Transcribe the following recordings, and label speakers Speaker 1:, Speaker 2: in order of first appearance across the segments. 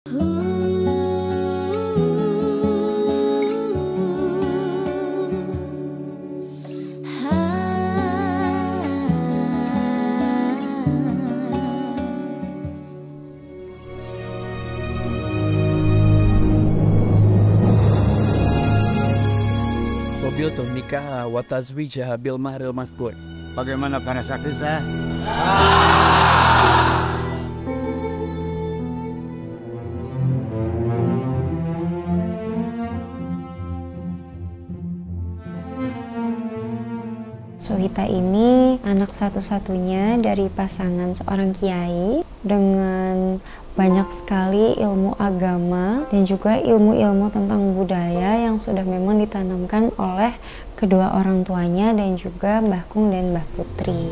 Speaker 1: Wabiltum nikah wa tazwijah bil mahril mazkur.
Speaker 2: Bagaimana para saksi sah?
Speaker 3: Suhita ini anak satu-satunya dari pasangan seorang kiai dengan banyak sekali ilmu agama dan juga ilmu-ilmu tentang budaya yang sudah memang ditanamkan oleh kedua orang tuanya dan juga Mbah Kung dan Mbah Putri.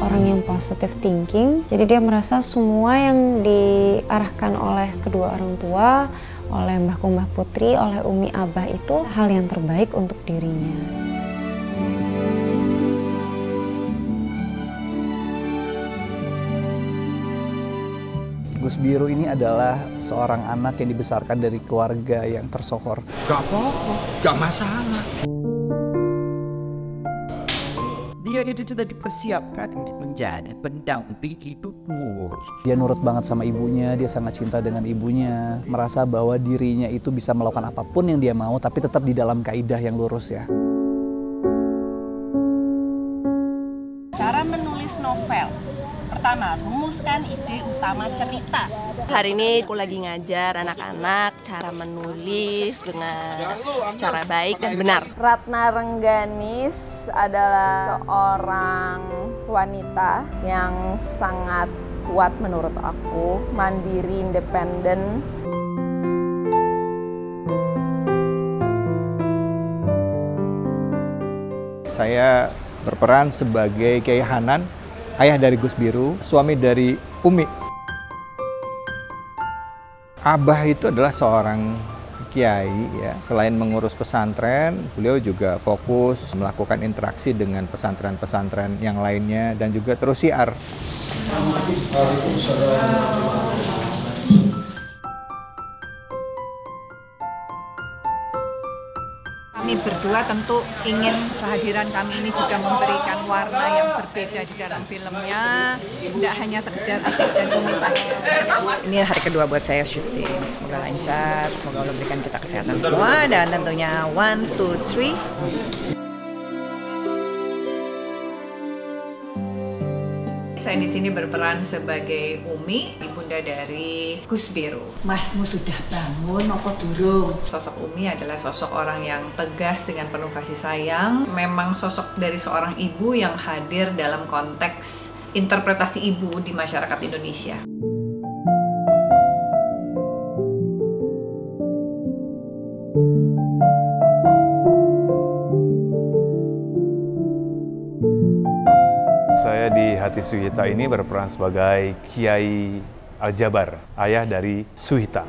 Speaker 3: Orang yang positive thinking, jadi dia merasa semua yang diarahkan oleh kedua orang tua, oleh Mbah Kung Mbah Putri, oleh Umi Abah itu hal yang terbaik untuk dirinya.
Speaker 1: Gus Biru ini adalah seorang anak yang dibesarkan dari keluarga yang tersohor.
Speaker 2: Gak apa-apa, gak masalah. Dia itu sudah dipersiapkan untuk menjadi pendamping hidupmu.
Speaker 1: Dia nurut banget sama ibunya, dia sangat cinta dengan ibunya. Merasa bahwa dirinya itu bisa melakukan apapun yang dia mau, tapi tetap di dalam kaidah yang lurus ya.
Speaker 4: Cara menulis novel. Pertama, rumuskan ide utama cerita.
Speaker 5: Hari ini aku lagi ngajar anak-anak cara menulis dengan cara baik dan benar.
Speaker 6: Ratna Rengganis adalah seorang wanita yang sangat kuat menurut aku, mandiri, independen.
Speaker 7: Saya berperan sebagai Kiai Hanan, ayah dari Gus Biru, suami dari Umi. Abah itu adalah seorang kiai ya. Selain mengurus pesantren, beliau juga fokus melakukan interaksi dengan pesantren-pesantren yang lainnya dan juga terus syiar.
Speaker 4: Kami berdua tentu ingin kehadiran kami ini juga memberikan warna yang berbeda di dalam filmnya, tidak hanya sekedar Atik dan Umi saja.
Speaker 8: Ini hari kedua buat saya syuting, semoga lancar, semoga Allah berikan kita kesehatan semua, dan tentunya 1, 2, 3. Saya di sini berperan sebagai Umi, ibunda dari Gus Biru. Masmu sudah bangun apa durung? Sosok Umi adalah sosok orang yang tegas dengan penuh kasih sayang. Memang sosok dari seorang ibu yang hadir dalam konteks interpretasi ibu di masyarakat Indonesia.
Speaker 9: Saya di Hati Suhita ini berperan sebagai Kiai Al-Jabar, ayah dari Suhita.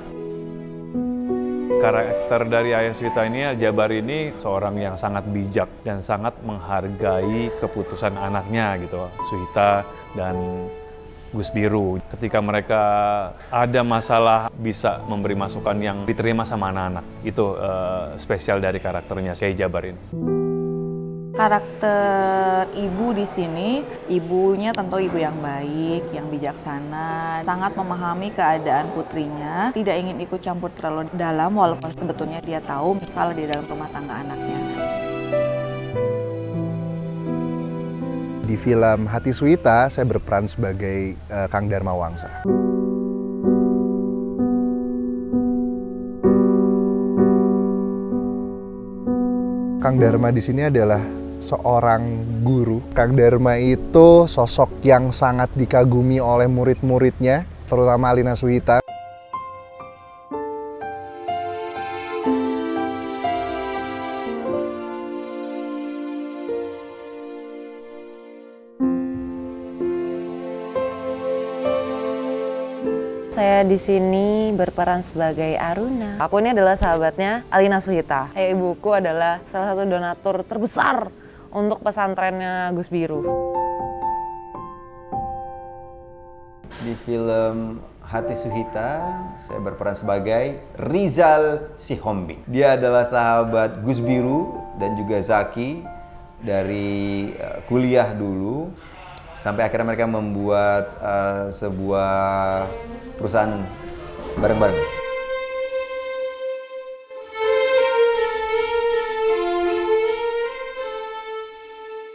Speaker 9: Karakter dari ayah Suhita ini, Al-Jabar ini seorang yang sangat bijak dan sangat menghargai keputusan anaknya gitu, Suhita dan Gus Biru. Ketika mereka ada masalah bisa memberi masukan yang diterima sama anak-anak. Itu spesial dari karakternya Kiai Jabar ini.
Speaker 6: Karakter ibu di sini, ibunya tentu ibu yang baik, yang bijaksana, sangat memahami keadaan putrinya, tidak ingin ikut campur terlalu dalam walaupun sebetulnya dia tahu misalnya di dalam rumah tangga anaknya.
Speaker 10: Di film Hati Suhita, saya berperan sebagai Kang Dharma Wangsa. Kang Dharma di sini adalah seorang guru. Kang Dharma itu sosok yang sangat dikagumi oleh murid-muridnya, terutama Alina Suhita.
Speaker 8: Saya di sini berperan sebagai Aruna. Aku ini adalah sahabatnya Alina Suhita. Ibuku adalah salah satu donatur terbesar untuk pesantrennya Gus Biru.
Speaker 11: Di film Hati Suhita, saya berperan sebagai Rizal Sihombing. Dia adalah sahabat Gus Biru dan juga Zaki dari kuliah dulu. Sampai akhirnya mereka membuat sebuah perusahaan bareng-bareng.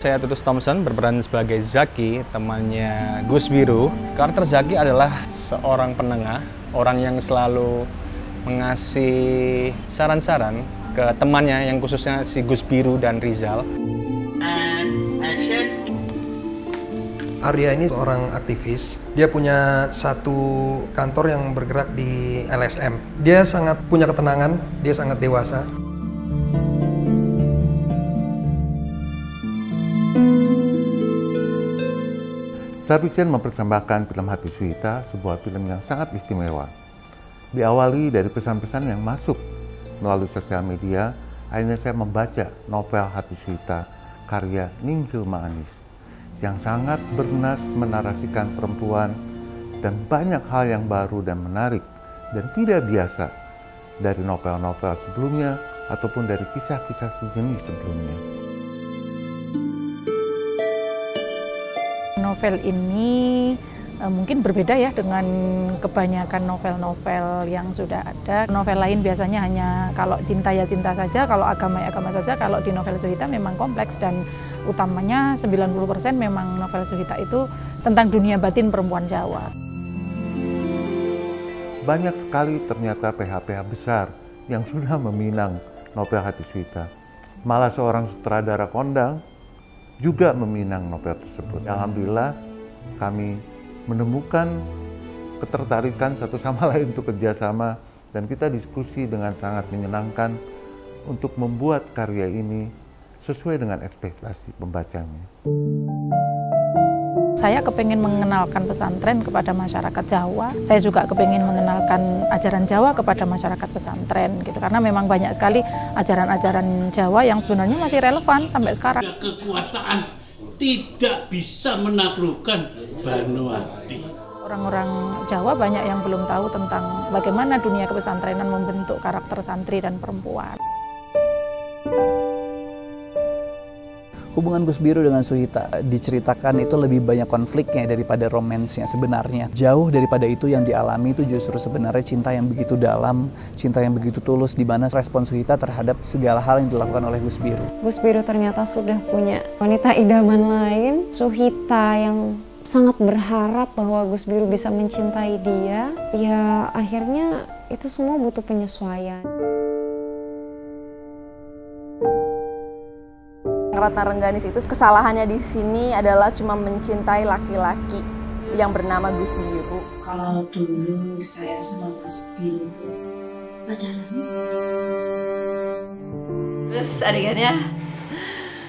Speaker 12: Saya Tutus Thompson berperan sebagai Zaki, temannya Gus Biru. Karakter Zaki adalah seorang penengah, orang yang selalu mengasih saran-saran ke temannya yang khususnya si Gus Biru dan Rizal.
Speaker 13: Arya ini seorang aktivis. Dia punya satu kantor yang bergerak di LSM. Dia sangat punya ketenangan, dia sangat dewasa.
Speaker 14: Starvision mempersembahkan film Hati Suhita, sebuah film yang sangat istimewa. Diawali dari pesan-pesan yang masuk melalui sosial media, akhirnya saya membaca novel Hati Suhita karya Ning Hilma Anis yang sangat bernas menarasikan perempuan dan banyak hal yang baru dan menarik dan tidak biasa dari novel-novel sebelumnya ataupun dari kisah-kisah sejenis sebelumnya.
Speaker 15: Novel ini mungkin berbeda ya dengan kebanyakan novel-novel yang sudah ada. Novel lain biasanya hanya kalau cinta ya cinta saja, kalau agama ya agama saja. Kalau di novel Suhita memang kompleks dan utamanya 90% memang novel Suhita itu tentang dunia batin perempuan Jawa.
Speaker 14: Banyak sekali ternyata PH-PH besar yang sudah meminang novel Hati Suhita. Malah seorang sutradara kondang juga meminang novel tersebut. Alhamdulillah kami menemukan ketertarikan satu sama lain untuk kerjasama dan kita diskusi dengan sangat menyenangkan untuk membuat karya ini sesuai dengan ekspektasi pembacanya.
Speaker 15: Saya kepengen mengenalkan pesantren kepada masyarakat Jawa. Saya juga kepengen mengenalkan ajaran Jawa kepada masyarakat pesantren, gitu. Karena memang banyak sekali ajaran-ajaran Jawa yang sebenarnya masih relevan sampai sekarang.
Speaker 16: Kekuasaan tidak bisa menaklukkan Vanuatu.
Speaker 15: Orang-orang Jawa banyak yang belum tahu tentang bagaimana dunia kepesantrenan membentuk karakter santri dan perempuan.
Speaker 1: Hubungan Gus Biru dengan Suhita diceritakan itu lebih banyak konfliknya daripada romansnya sebenarnya. Jauh daripada itu yang dialami itu justru sebenarnya cinta yang begitu dalam, cinta yang begitu tulus, di mana respon Suhita terhadap segala hal yang dilakukan oleh Gus Biru.
Speaker 3: Gus Biru ternyata sudah punya wanita idaman lain, Suhita yang sangat berharap bahwa Gus Biru bisa mencintai dia. Ya akhirnya itu semua butuh penyesuaian.
Speaker 5: Ratna Rengganis itu kesalahannya di sini adalah cuma mencintai laki-laki yang bernama Gus Biru.
Speaker 17: Kalau dulu saya sama Gus Biru pacaran.
Speaker 5: Terus adegannya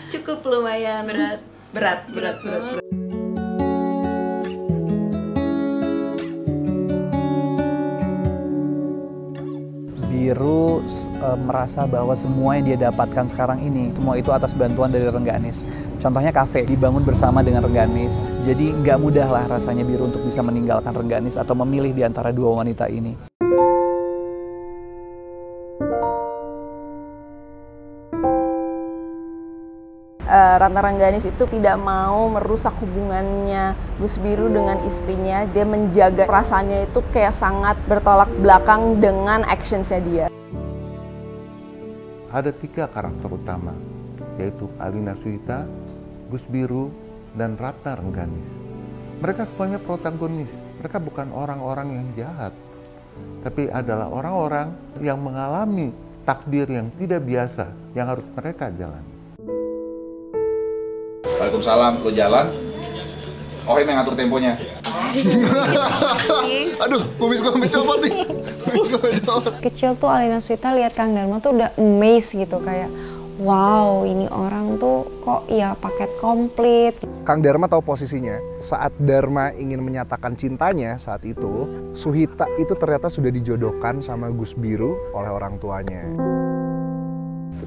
Speaker 5: cukup lumayan berat.
Speaker 1: Biru merasa bahwa semua yang dia dapatkan sekarang ini, semua itu atas bantuan dari Rengganis. Contohnya kafe, dibangun bersama dengan Rengganis. Jadi nggak mudah lah rasanya Biru untuk bisa meninggalkan Rengganis atau memilih di antara dua wanita ini.
Speaker 5: Ratna Rengganis itu tidak mau merusak hubungannya Gus Biru dengan istrinya. Dia menjaga perasaannya itu kayak sangat bertolak belakang dengan actionsnya dia.
Speaker 14: Ada 3 karakter utama, yaitu Alina Suhita, Gus Biru, dan Ratna Rengganis. Mereka semuanya protagonis. Mereka bukan orang-orang yang jahat, tapi adalah orang-orang yang mengalami takdir yang tidak biasa yang harus mereka jalani.
Speaker 18: Waalaikumsalam, lo jalan. Oh, ini ngatur temponya.
Speaker 10: Aduh, kumis gue mencopot nih.
Speaker 3: Kecil tuh Alina Suhita lihat Kang Dharma tuh udah amazed gitu, kayak wow, ini orang tuh kok ya paket komplit.
Speaker 10: Kang Dharma tahu posisinya. Saat Dharma ingin menyatakan cintanya saat itu, Suhita itu ternyata sudah dijodohkan sama Gus Biru oleh orang tuanya.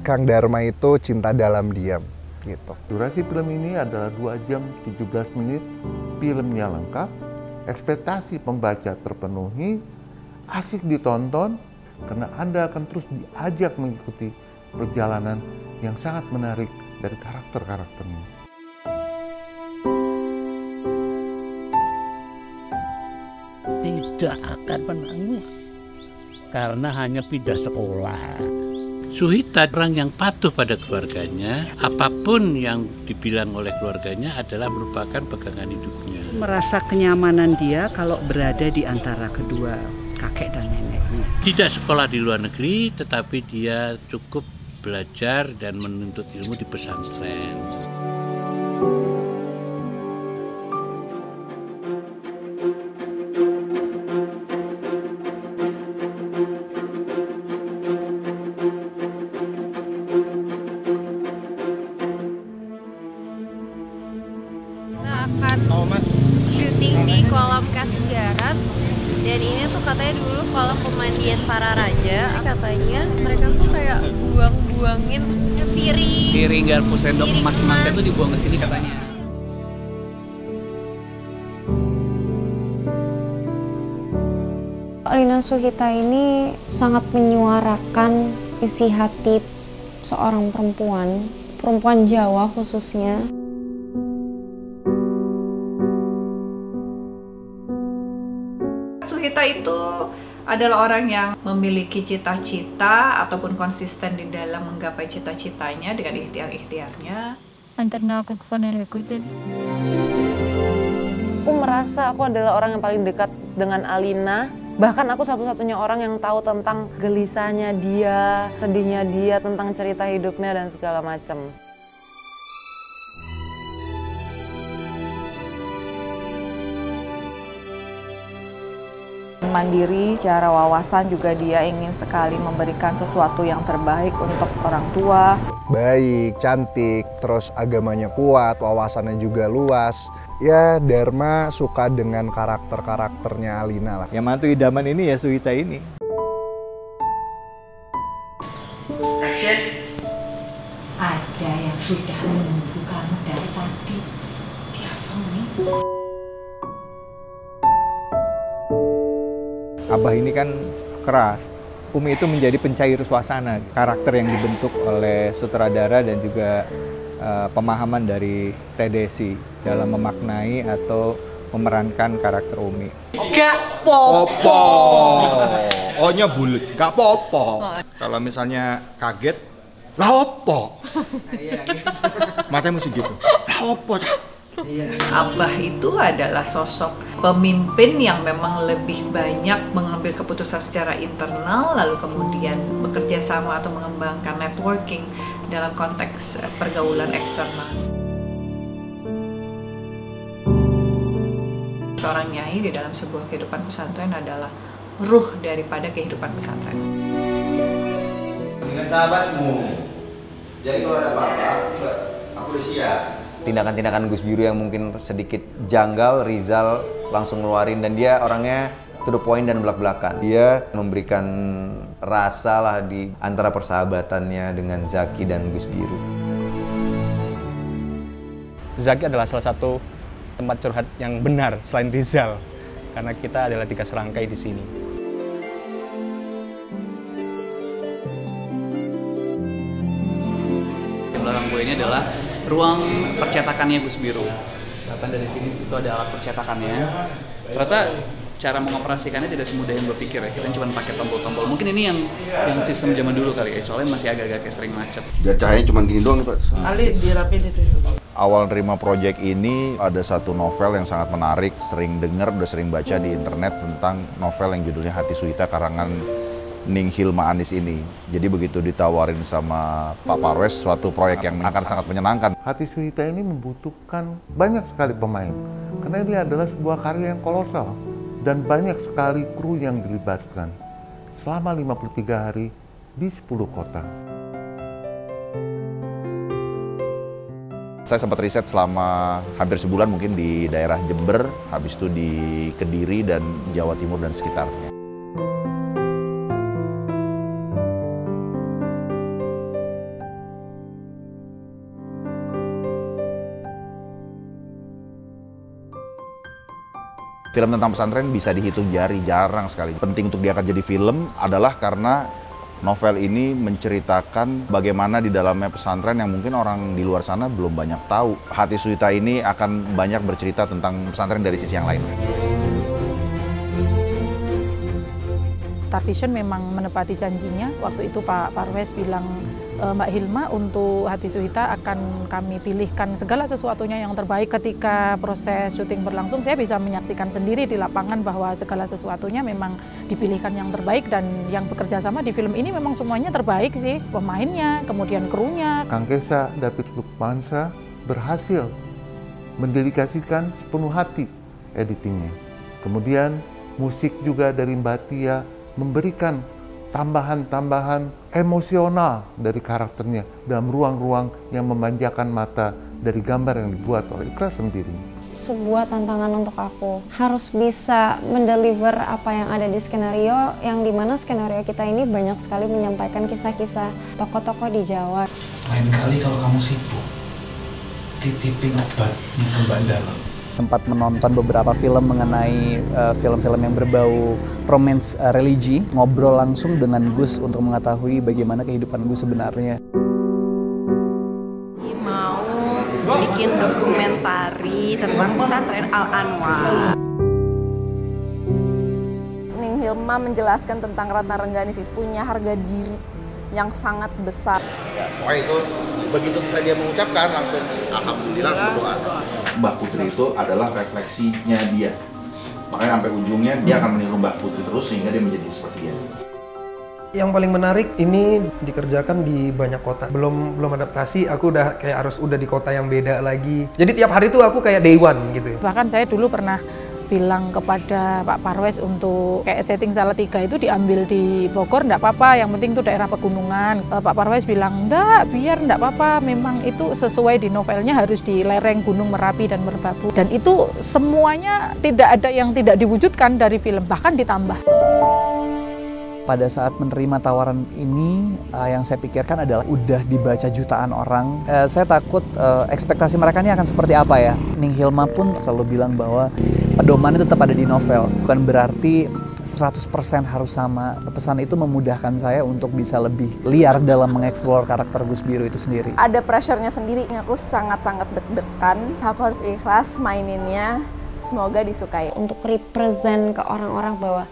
Speaker 10: Kang Dharma itu cinta dalam diam. Gitu.
Speaker 14: Durasi film ini adalah 2 jam 17 menit, filmnya lengkap, ekspektasi pembaca terpenuhi, asik ditonton, karena Anda akan terus diajak mengikuti perjalanan yang sangat menarik dari karakter-karakternya.
Speaker 16: Tidak akan menanggung karena hanya pindah sekolah. Suhita orang yang patuh pada keluarganya, apapun yang dibilang oleh keluarganya adalah merupakan pegangan hidupnya.
Speaker 19: Merasa kenyamanan dia kalau berada di antara kedua kakek dan neneknya.
Speaker 16: Tidak sekolah di luar negeri, tetapi dia cukup belajar dan menuntut ilmu di pesantren.
Speaker 20: Akan syuting di kolam Kasenggaran, dan ini tuh katanya dulu kolam pemandian para raja. Katanya mereka tuh kayak buang-buangin piring
Speaker 21: garpu sendok emas-emasnya tuh dibuang ke sini katanya.
Speaker 3: Lina Suhita ini sangat menyuarakan isi hati seorang perempuan Jawa khususnya.
Speaker 8: Suhita itu adalah orang yang memiliki cita-cita ataupun konsisten di dalam menggapai cita-citanya dengan ikhtiar-ikhtiarnya.
Speaker 6: Aku merasa aku adalah orang yang paling dekat dengan Alina. Bahkan aku satu-satunya orang yang tahu tentang gelisahnya dia, sedihnya dia, tentang cerita hidupnya dan segala macam. Mandiri, secara wawasan juga dia ingin sekali memberikan sesuatu yang terbaik untuk orang tua.
Speaker 10: Baik, cantik, terus agamanya kuat, wawasannya juga luas. Ya, Dharma suka dengan karakter-karakternya Alina lah.
Speaker 7: Yang mantu idaman ini ya Suhita ini.
Speaker 22: Action. Ada yang sudah menunggu kamu dari tadi. Siapa ini?
Speaker 7: Abah ini kan keras. Umi itu menjadi pencair suasana. Karakter yang dibentuk oleh sutradara dan juga pemahaman dari Teh Desi dalam memaknai atau memerankan karakter Umi.
Speaker 6: Gak popo.
Speaker 7: O-nya bulet, gak popo. Kalau misalnya kaget, lah opo. Matanya mesti gitu. Lah opo.
Speaker 8: Abah itu adalah sosok pemimpin yang memang lebih banyak mengambil keputusan secara internal, lalu kemudian bekerja sama atau mengembangkan networking dalam konteks pergaulan eksternal. Seorang nyai di dalam sebuah kehidupan pesantren adalah ruh daripada kehidupan pesantren.
Speaker 11: Dengan sahabatmu, jadi kalau ada apa-apa, aku udah siap. Tindakan-tindakan Gus Biru yang mungkin sedikit janggal, Rizal langsung ngeluarin, dan dia orangnya to the point dan belak-belakan. Dia memberikan rasa lah di antara persahabatannya dengan Zaki dan Gus Biru.
Speaker 12: Zaki adalah salah satu tempat curhat yang benar selain Rizal, karena kita adalah 3 serangkai di sini.
Speaker 21: Di belakang gue ini adalah ruang percetakannya Gus Biru. Bahkan dari sini itu ada alat percetakannya. Ternyata cara mengoperasikannya tidak semudah yang gue pikir ya. Kita cuma pakai tombol-tombol. Mungkin ini yang sistem zaman dulu kali ya. Soalnya masih agak-agak kayak sering macet.
Speaker 18: Dan cahayanya cuma gini doang nih Pak.
Speaker 22: Ali dirapin itu.
Speaker 18: Awal nerima proyek ini ada satu novel yang sangat menarik. Sering dengar, udah sering baca di internet tentang novel yang judulnya Hati Suhita karangan Ning Hilma Anis ini. Jadi begitu ditawarin sama Pak Parwes, suatu proyek yang akan sangat menyenangkan.
Speaker 14: Hati Suhita ini membutuhkan banyak sekali pemain, karena ini adalah sebuah karya yang kolosal dan banyak sekali kru yang dilibatkan selama 53 hari di 10 kota.
Speaker 18: Saya sempat riset selama hampir sebulan mungkin di daerah Jember, habis itu di Kediri dan Jawa Timur dan sekitarnya. Film tentang pesantren bisa dihitung jari, jarang sekali. Penting untuk diangkat jadi film adalah karena novel ini menceritakan bagaimana di dalamnya pesantren yang mungkin orang di luar sana belum banyak tahu. Hati Suhita ini akan banyak bercerita tentang pesantren dari sisi yang lain.
Speaker 15: Star Vision memang menepati janjinya. Waktu itu Pak Parwes bilang, Mbak Hilma, untuk Hati Suhita akan kami pilihkan segala sesuatunya yang terbaik. Ketika proses syuting berlangsung, saya bisa menyaksikan sendiri di lapangan bahwa segala sesuatunya memang dipilihkan yang terbaik, dan yang bekerja sama di film ini memang semuanya terbaik sih. Pemainnya, kemudian krunya.
Speaker 14: Kang Kesa, David Lukmansa berhasil mendedikasikan sepenuh hati editingnya. Kemudian musik juga dari Mbak Tia memberikan tambahan-tambahan emosional dari karakternya dalam ruang-ruang yang memanjakan mata dari gambar yang dibuat oleh Ikhlas sendiri.
Speaker 3: Sebuah tantangan untuk aku, harus bisa mendeliver apa yang ada di skenario, yang dimana skenario kita ini banyak sekali menyampaikan kisah-kisah tokoh-tokoh di Jawa.
Speaker 2: Lain kali kalau kamu sibuk, titipin obatnya ke Mbak Dalam.
Speaker 1: Sempat menonton beberapa film mengenai film-film yang berbau romance religi, ngobrol langsung dengan Gus untuk mengetahui bagaimana kehidupan Gus sebenarnya.
Speaker 20: Mau bikin dokumentari tentang pesantren Al-Anwar.
Speaker 5: Ning Hilma menjelaskan tentang Ratna Rengganis itu punya harga diri yang sangat besar.
Speaker 10: Ya, pokoknya itu begitu selesai dia mengucapkan langsung alhamdulillah, langsung berdoa.
Speaker 18: Mbak Putri itu adalah refleksinya dia. Makanya sampai ujungnya dia akan meniru Mbak Putri terus sehingga dia menjadi seperti dia.
Speaker 13: Yang paling menarik ini dikerjakan di banyak kota. Belum adaptasi, aku udah kayak udah di kota yang beda lagi. Jadi tiap hari tuh aku kayak day one gitu.
Speaker 15: Bahkan saya dulu pernah bilang kepada Pak Parwes untuk kayak setting Salatiga itu diambil di Bogor, enggak apa-apa, yang penting itu daerah pegunungan. Pak Parwes bilang, enggak, biar enggak apa-apa, memang itu sesuai di novelnya harus di lereng Gunung Merapi dan Merbabu. Dan itu semuanya tidak ada yang tidak diwujudkan dari film, bahkan ditambah.
Speaker 1: Pada saat menerima tawaran ini, yang saya pikirkan adalah udah dibaca jutaan orang. Saya takut ekspektasi mereka ini akan seperti apa ya. Ning Hilma pun selalu bilang bahwa pedomannya tetap ada di novel. Bukan berarti 100% harus sama. Pesan itu memudahkan saya untuk bisa lebih liar dalam mengeksplor karakter Gus Biru itu sendiri.
Speaker 5: Ada pressure-nya sendiri, aku sangat-sangat deg-degan. Aku harus ikhlas maininnya, semoga disukai.
Speaker 3: Untuk represent ke orang-orang bahwa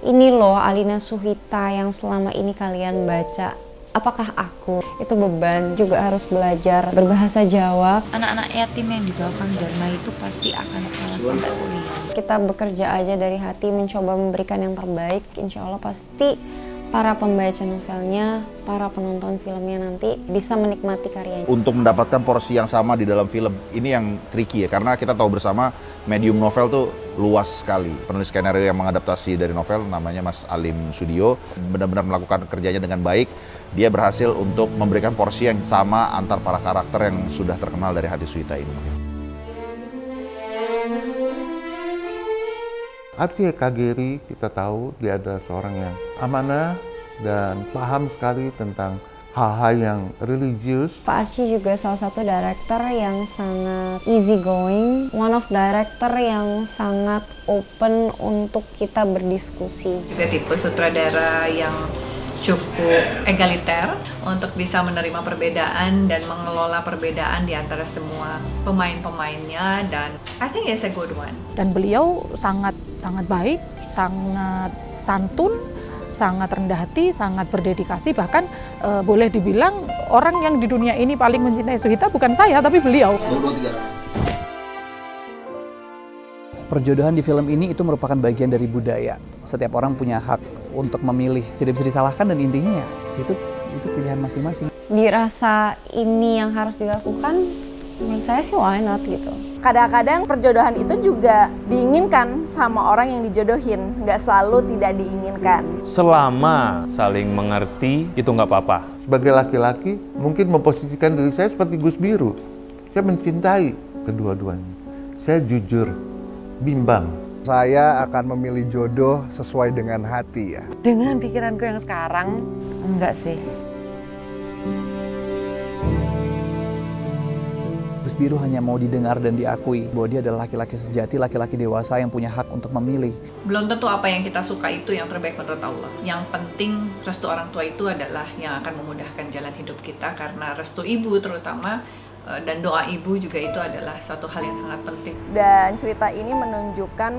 Speaker 3: ini loh Alina Suhita yang selama ini kalian baca. Apakah aku? Itu beban. Juga harus belajar berbahasa Jawa.
Speaker 20: Anak-anak yatim yang di bawah Kang Dharma itu pasti akan sekolah sampai kuliah.
Speaker 3: Kita bekerja aja dari hati, mencoba memberikan yang terbaik. Insya Allah pasti para pembaca novelnya, para penonton filmnya nanti bisa menikmati karyanya.
Speaker 18: Untuk mendapatkan porsi yang sama di dalam film, ini yang tricky ya, karena kita tahu bersama medium novel tuh luas sekali. Penulis skenario yang mengadaptasi dari novel namanya Mas Alim Sudio, benar-benar melakukan kerjanya dengan baik. Dia berhasil untuk memberikan porsi yang sama antar para karakter yang sudah terkenal dari Hati Suhita ini.
Speaker 14: Atia Kageri, kita tahu dia adalah seorang yang amanah dan paham sekali tentang hal-hal yang religius.
Speaker 3: Pak Archie juga salah satu director yang sangat easy going, one of director yang sangat open untuk kita berdiskusi.
Speaker 8: Juga tipe sutradara yang cukup egaliter untuk bisa menerima perbedaan dan mengelola perbedaan di antara semua pemain-pemainnya, dan I think it's a good one.
Speaker 15: Dan beliau sangat baik, sangat santun, sangat rendah hati, sangat berdedikasi, bahkan boleh dibilang orang yang di dunia ini paling mencintai Suhita bukan saya tapi beliau.
Speaker 1: Perjodohan di film ini itu merupakan bagian dari budaya. Setiap orang punya hak untuk memilih, tidak bisa disalahkan, dan intinya ya itu pilihan masing-masing.
Speaker 3: Dirasa ini yang harus dilakukan, menurut saya sih why not gitu.
Speaker 5: Kadang-kadang perjodohan itu juga diinginkan sama orang yang dijodohin, nggak selalu tidak diinginkan.
Speaker 9: Selama saling mengerti itu nggak apa-apa.
Speaker 14: Sebagai laki-laki mungkin memposisikan diri saya seperti Gus Biru. Saya mencintai kedua-duanya. Saya jujur, bimbang.
Speaker 10: Saya akan memilih jodoh sesuai dengan hati ya.
Speaker 4: Dengan pikiranku yang sekarang, enggak sih.
Speaker 1: Gus Biru hanya mau didengar dan diakui bahwa dia adalah laki-laki sejati, laki-laki dewasa yang punya hak untuk memilih.
Speaker 8: Belum tentu apa yang kita suka itu yang terbaik menurut Allah. Yang penting restu orang tua itu adalah yang akan memudahkan jalan hidup kita, karena restu ibu terutama dan doa ibu juga itu adalah suatu hal yang sangat penting.
Speaker 5: Dan cerita ini menunjukkan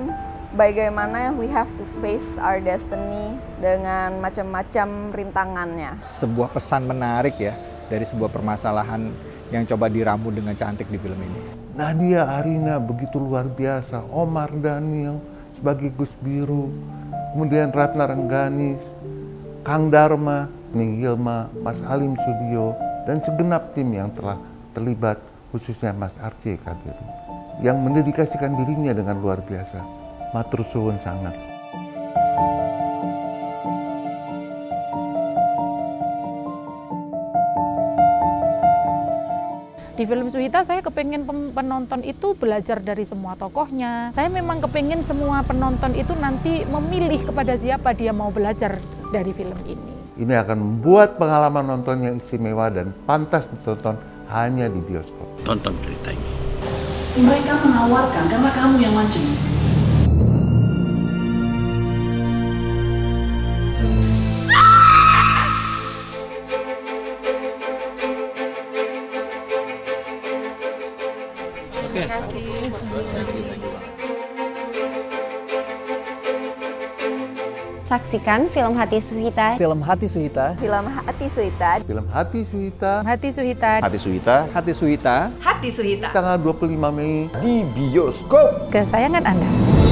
Speaker 5: bagaimana we have to face our destiny dengan macam-macam rintangannya.
Speaker 7: Sebuah pesan menarik ya dari sebuah permasalahan yang coba diramu dengan cantik di film ini.
Speaker 14: Nadia Arina begitu luar biasa, Omar Daniel sebagai Gus Biru, kemudian Ratna Rengganis, Kang Dharma, Ning Hilma, Mas Halim Sudio, dan segenap tim yang telah terlibat, khususnya Mas Arce Kadir, yang mendedikasikan dirinya dengan luar biasa. Matur suwun sangat.
Speaker 15: Di film Suhita saya kepengen penonton itu belajar dari semua tokohnya. Saya memang kepengen semua penonton itu nanti memilih kepada siapa dia mau belajar dari film ini.
Speaker 14: Ini akan membuat pengalaman nonton yang istimewa dan pantas ditonton hanya di bioskop.
Speaker 16: Tonton cerita ini.
Speaker 22: Mereka menawarkan karena kamu yang mancing.
Speaker 3: Saksikan film Hati Suhita.
Speaker 1: Film Hati Suhita.
Speaker 5: Film Hati Suhita.
Speaker 14: Film Hati Suhita.
Speaker 15: Hati Suhita.
Speaker 18: Hati Suhita.
Speaker 7: Hati Suhita.
Speaker 8: Hati Suhita.
Speaker 14: Tanggal 25 Mei
Speaker 18: di bioskop.
Speaker 15: Kesayangan Anda.